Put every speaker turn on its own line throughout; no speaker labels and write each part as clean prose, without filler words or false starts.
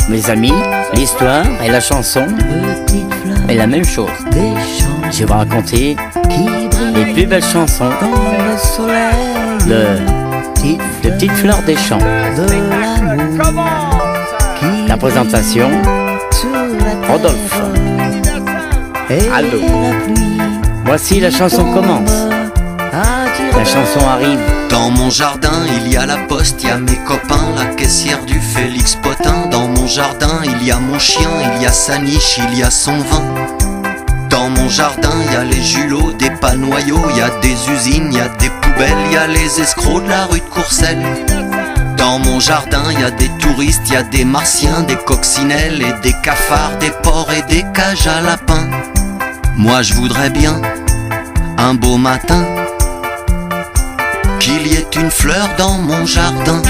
Mes amis, l'histoire et la chanson est la même chose. Je vais vous raconter les plus belles chansons de petites fleurs des champs. La présentation, Rodolphe. Allô. Voici la chanson commence. La chanson arrive.
Dans mon jardin, il y a la poste, il y a mes copains, la caissière du Félix Potin. Dans mon jardin, il y a mon chien, il y a sa niche, il y a son vin. Dans mon jardin, il y a les julots, des panoyaux, il y a des usines, il y a des poubelles, il y a les escrocs de la rue de Courcelles. Dans mon jardin, il y a des touristes, il y a des martiens, des coccinelles et des cafards, des porcs et des cages à lapins. Moi je voudrais bien, un beau matin, qu'il y ait une fleur dans mon jardin.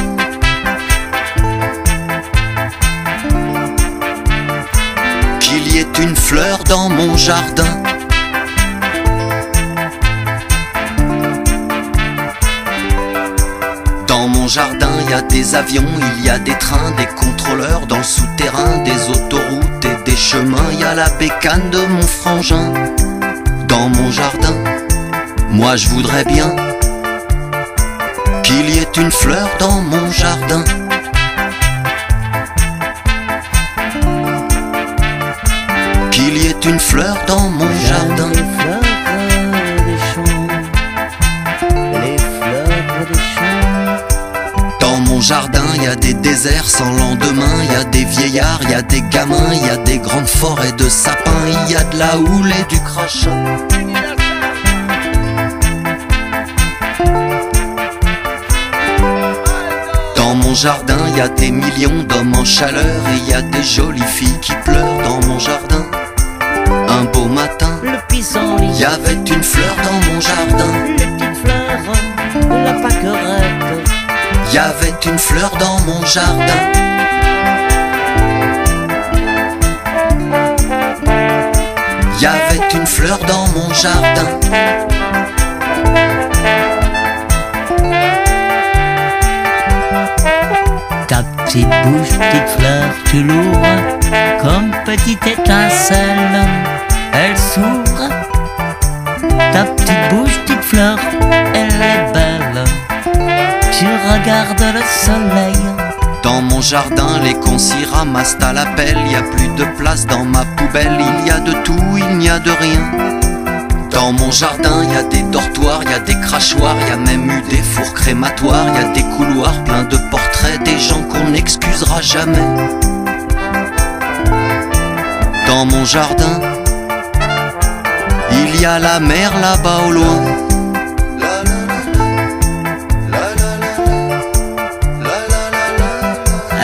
Qu'il y ait une fleur dans mon jardin. Dans mon jardin, il y a des avions, il y a des trains, des contrôleurs dans le souterrain, des autoroutes et des chemins. Il y a la bécane de mon frangin. Dans mon jardin, moi je voudrais bien qu'il y ait une fleur dans mon jardin. Qu'il y ait une fleur dans mon jardin. Dans mon jardin, il y a des déserts sans lendemain, il y a des vieillards, il y a des gamins, il y a des grandes forêts de sapins, il y a de la houle et du crachat. Dans mon jardin, il y a des millions d'hommes en chaleur et il y a des jolies filles qui pleurent dans mon jardin. Un beau matin, il y avait une fleur dans mon jardin.
Les petites fleurs de la pâquerette.
Il y avait une fleur dans mon jardin. Il y avait une fleur dans mon jardin.
Ta petite bouche, petite fleur, tu l'ouvres comme petite étincelle, elle s'ouvre. Ta petite bouche, petite fleur, elle est belle. Tu regardes le soleil.
Dans mon jardin, les cons s'y ramassent à la pelle. Il y a plus de place dans ma poubelle. Il y a de tout, il n'y a de rien. Dans mon jardin, il y a des dortoirs, il y a des crachoirs, il y a même eu des fours crématoires, il y a des couloirs pleins de portraits, des gens qu'on n'excusera jamais. Dans mon jardin, il y a la mer là-bas au loin.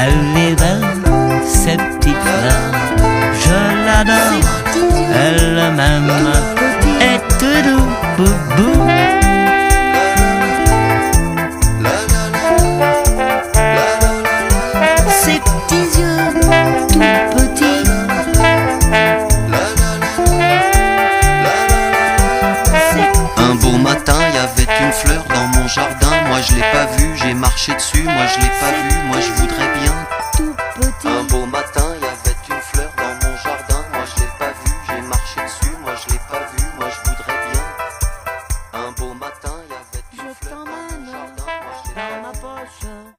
Elle est belle, cette petite fleur, je l'adore, elle m'aime, et tout doux, boubou. Ses petits yeux, tout petits,
un beau matin, il y avait une fleur dans mon jardin. Moi je l'ai pas vue, j'ai marché dessus. Moi je l'ai pas vue, moi je voudrais bien.
tout petit.
Un beau matin, il y avait une fleur dans mon jardin. Moi je l'ai pas vue, j'ai marché dessus. Moi je l'ai pas vue, moi je voudrais bien. Un beau matin, il y avait une fleur dans mon jardin. Moi je l'ai pas vue.
Dans ma poche.